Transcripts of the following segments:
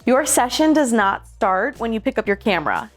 Your session does not start when you pick up your camera.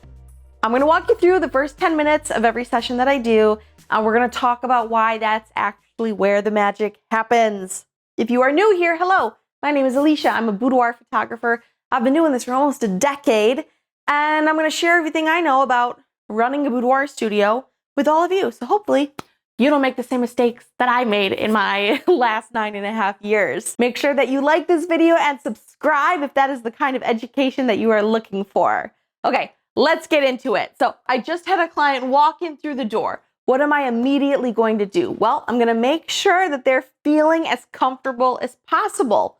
I'm gonna walk you through the first 10 minutes of every session that I do, and we're gonna talk about why that's actually where the magic happens. If you are new here, hello, my name is Alicia. I'm a boudoir photographer. I've been doing this for almost a decade, and I'm gonna share everything I know about running a boudoir studio with all of you. So hopefully you don't make the same mistakes that I made in my last 9.5 years. Make sure that you like this video and subscribe if that is the kind of education that you are looking for. Okay, let's get into it. So I just had a client walk in through the door. What am I immediately going to do? Well, I'm gonna make sure that they're feeling as comfortable as possible.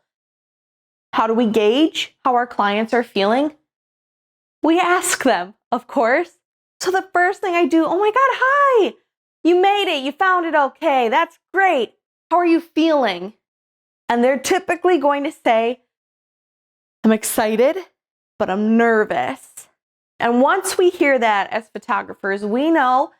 How do we gauge how our clients are feeling? We ask them, of course. So the first thing I do, oh my God, hi. You made it, you found it okay, that's great. How are you feeling? And they're typically going to say, I'm excited, but I'm nervous. And once we hear that as photographers, we know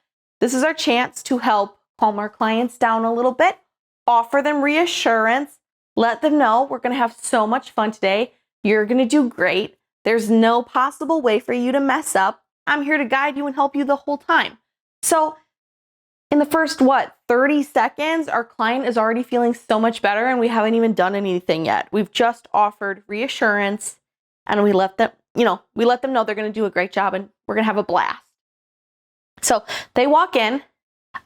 this is our chance to help calm our clients down a little bit, offer them reassurance, let them know we're gonna have so much fun today, you're gonna do great, there's no possible way for you to mess up, I'm here to guide you and help you the whole time. So in the first, 30 seconds, our client is already feeling so much better and we haven't even done anything yet. We've just offered reassurance and we let them know they're gonna do a great job and we're gonna have a blast. So they walk in,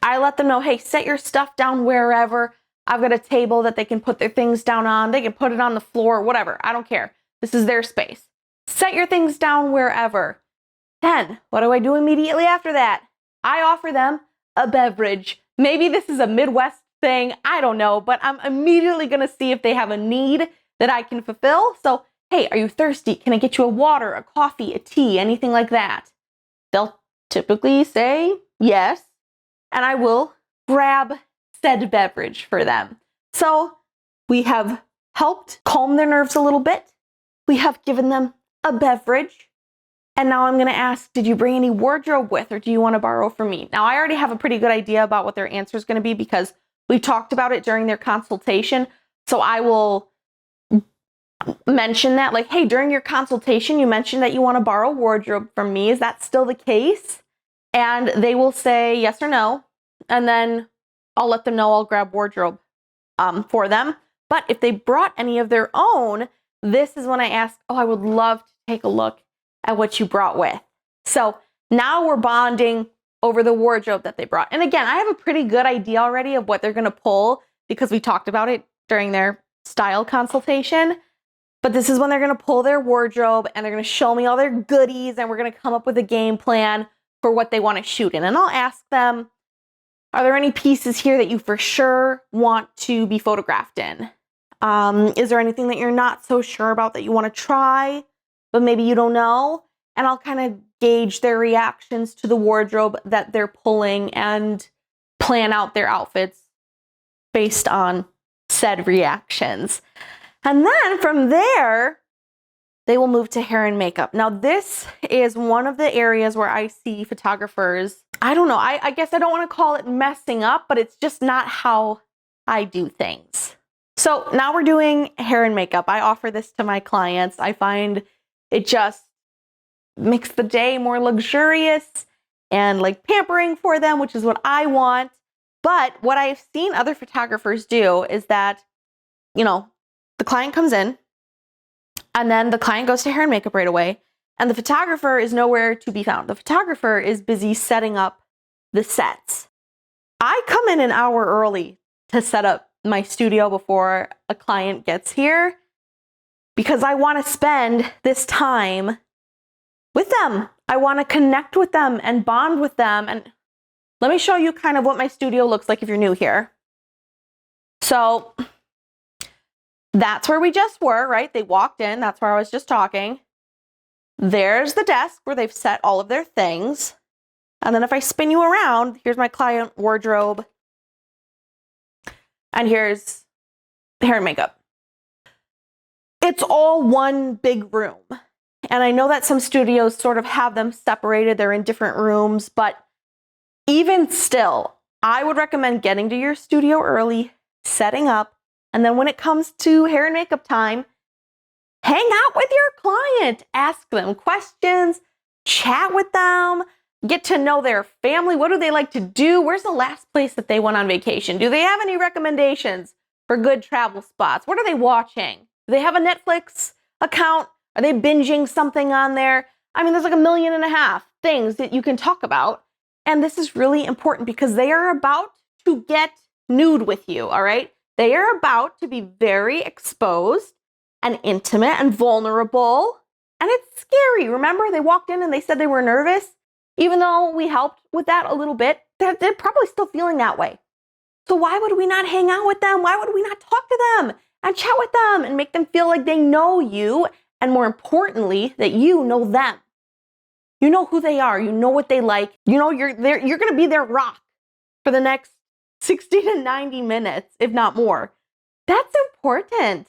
I let them know, hey, set your stuff down wherever. I've got a table that they can put their things down on. They can put it on the floor, whatever, I don't care. This is their space. Set your things down wherever. Then, what do I do immediately after that? I offer them a beverage. Maybe this is a Midwest thing, I don't know, but I'm immediately gonna see if they have a need that I can fulfill. So, hey, are you thirsty? Can I get you a water, a coffee, a tea, anything like that? They'll typically say yes, and I will grab said beverage for them. So we have helped calm their nerves a little bit. We have given them a beverage. And now I'm gonna ask, did you bring any wardrobe with or do you wanna borrow from me? Now I already have a pretty good idea about what their answer is gonna be because we talked about it during their consultation. So I will mention that like, hey, during your consultation, you mentioned that you wanna borrow wardrobe from me. Is that still the case? And they will say yes or no. And then I'll let them know I'll grab wardrobe for them. But if they brought any of their own, this is when I ask, oh, I would love to take a look at what you brought with. So now we're bonding over the wardrobe that they brought. And again, I have a pretty good idea already of what they're gonna pull because we talked about it during their style consultation. But this is when they're gonna pull their wardrobe and they're gonna show me all their goodies and we're gonna come up with a game plan for what they wanna shoot in. And I'll ask them, are there any pieces here that you for sure want to be photographed in? Is there anything that you're not so sure about that you wanna try, but maybe you don't know? And I'll kind of gauge their reactions to the wardrobe that they're pulling and plan out their outfits based on said reactions. And then from there, they will move to hair and makeup. Now, this is one of the areas where I see photographers, I don't know, I guess I don't want to call it messing up, but it's just not how I do things. So now we're doing hair and makeup. I offer this to my clients. I find it just makes the day more luxurious and like pampering for them, which is what I want. But what I've seen other photographers do is that, the client comes in and then the client goes to hair and makeup right away and the photographer is nowhere to be found. The photographer is busy setting up the sets. I come in an hour early to set up my studio before a client gets here because I want to spend this time with them. I want to connect with them and bond with them. And let me show you kind of what my studio looks like if you're new here. So that's where we just were, right? They walked in, that's where I was just talking. There's the desk where they've set all of their things. And then if I spin you around, here's my client wardrobe. And here's the hair and makeup. It's all one big room. And I know that some studios sort of have them separated. They're in different rooms, but even still, I would recommend getting to your studio early, setting up, and then when it comes to hair and makeup time, hang out with your client, ask them questions, chat with them, get to know their family. What do they like to do? Where's the last place that they went on vacation? Do they have any recommendations for good travel spots? What are they watching? Do they have a Netflix account? Are they binging something on there? I mean, there's like 1.5 million things that you can talk about. And this is really important because they are about to get nude with you, all right? They are about to be very exposed and intimate and vulnerable. And it's scary. Remember, they walked in and they said they were nervous. Even though we helped with that a little bit, they're probably still feeling that way. So why would we not hang out with them? Why would we not talk to them and chat with them and make them feel like they know you? And more importantly, that you know them. You know who they are. You know what they like. You know you're going to be their rock for the next 60 to 90 minutes, if not more. That's important.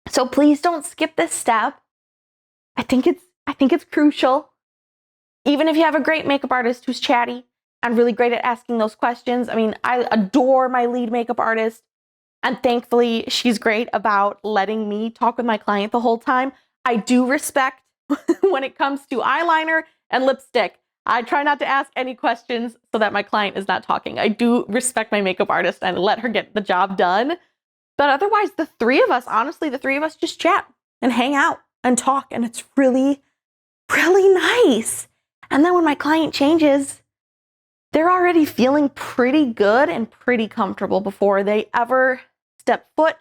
So please don't skip this step. I think it's crucial. Even if you have a great makeup artist who's chatty and really great at asking those questions. I mean, I adore my lead makeup artist. And thankfully, she's great about letting me talk with my client the whole time. I do respect when it comes to eyeliner and lipstick. I try not to ask any questions so that my client is not talking. I do respect my makeup artist and let her get the job done. But otherwise, the three of us just chat and hang out and talk. And it's really, really nice. And then when my client changes, they're already feeling pretty good and pretty comfortable before they ever step foot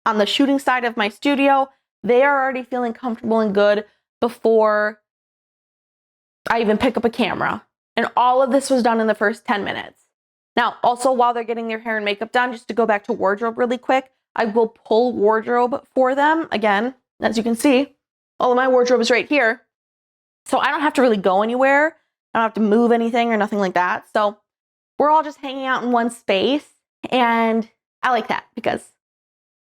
on the shooting side of my studio. They are already feeling comfortable and good before I even pick up a camera. And all of this was done in the first 10 minutes. Now, also while they're getting their hair and makeup done, just to go back to wardrobe really quick, I will pull wardrobe for them. Again, as you can see, all of my wardrobe is right here. So I don't have to really go anywhere. I don't have to move anything or nothing like that. So we're all just hanging out in one space. And I like that because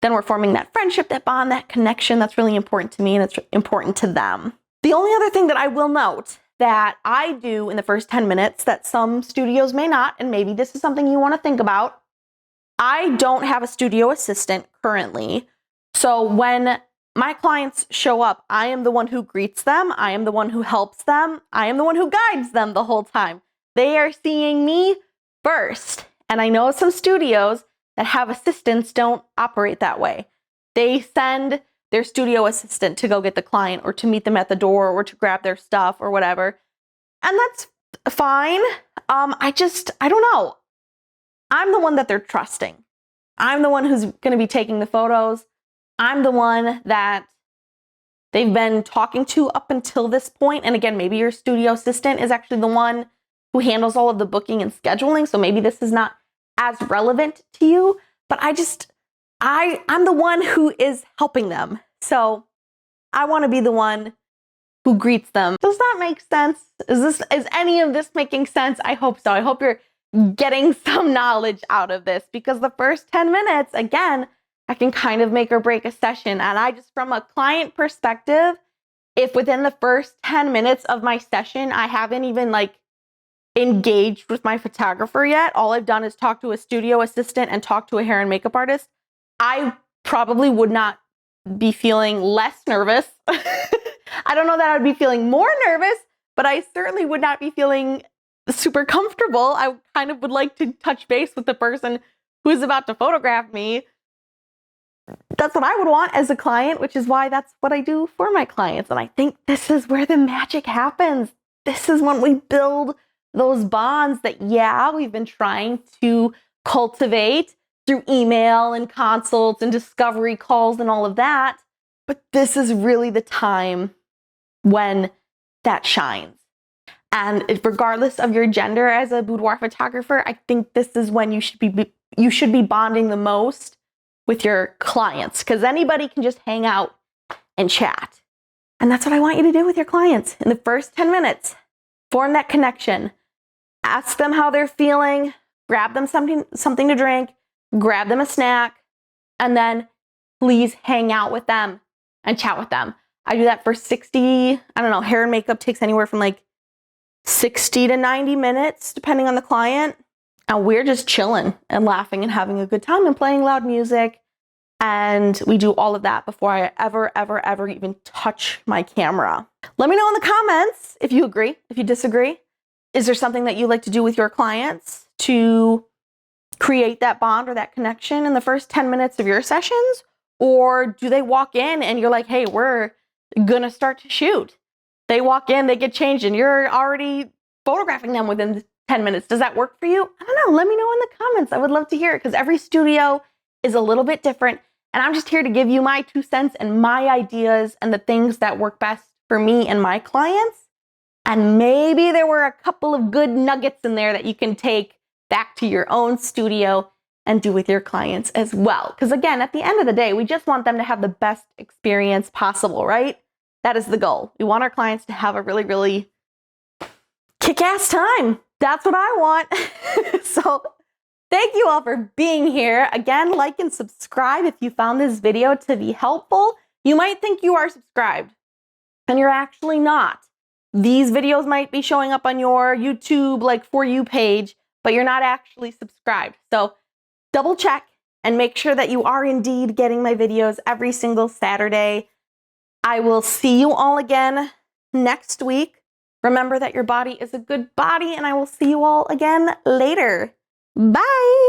then we're forming that friendship, that bond, that connection. That's really important to me and it's important to them. The only other thing that I will note that I do in the first 10 minutes that some studios may not, and maybe this is something you want to think about, I don't have a studio assistant currently. So when my clients show up, I am the one who greets them. I am the one who helps them. I am the one who guides them the whole time. They are seeing me first. And I know some studios that have assistants don't operate that way. They send their studio assistant to go get the client or to meet them at the door or to grab their stuff or whatever. And that's fine. I don't know. I'm the one that they're trusting. I'm the one who's going to be taking the photos. I'm the one that they've been talking to up until this point. And again, maybe your studio assistant is actually the one who handles all of the booking and scheduling. So maybe this is not as relevant to you, but I'm the one who is helping them. So I want to be the one who greets them. Does that make sense? Is any of this making sense? I hope so. I hope you're getting some knowledge out of this because the first 10 minutes, again, I can kind of make or break a session. And I just, from a client perspective, if within the first 10 minutes of my session, I haven't even engaged with my photographer yet, all I've done is talk to a studio assistant and talk to a hair and makeup artist, I probably would not be feeling less nervous. I don't know that I would be feeling more nervous, but I certainly would not be feeling super comfortable. I kind of would like to touch base with the person who is about to photograph me. That's what I would want as a client, which is why that's what I do for my clients. And I think this is where the magic happens. This is when we build those bonds that, we've been trying to cultivate through email and consults and discovery calls and all of that. But this is really the time when that shines. And regardless of your gender as a boudoir photographer, I think this is when you should be bonding the most with your clients, because anybody can just hang out and chat. And that's what I want you to do with your clients. In the first 10 minutes, form that connection. Ask them how they're feeling, grab them something to drink, grab them a snack, and then please hang out with them and chat with them. I do that for 60, hair and makeup takes anywhere from 60 to 90 minutes, depending on the client. And we're just chilling and laughing and having a good time and playing loud music And we do all of that before I ever even touch my camera. Let me know in the comments if you agree, if you disagree. Is there something that you like to do with your clients to create that bond or that connection in the first 10 minutes of your sessions? Or do they walk in and you're like, hey, we're gonna start to shoot. They walk in, they get changed, and you're already photographing them within 10 minutes. Does that work for you? I don't know. Let me know in the comments. I would love to hear it because every studio is a little bit different. And I'm just here to give you my 2 cents and my ideas and the things that work best for me and my clients. And maybe there were a couple of good nuggets in there that you can take back to your own studio and do with your clients as well. Because again, at the end of the day, we just want them to have the best experience possible, right? That is the goal. We want our clients to have a really kick-ass time. That's what I want. So thank you all for being here. Again, like and subscribe if you found this video to be helpful. You might think you are subscribed, and you're actually not. These videos might be showing up on your YouTube For You page, but you're not actually subscribed. So double check and make sure that you are indeed getting my videos every single Saturday. I will see you all again next week. Remember that your body is a good body, and I will see you all again later. Bye.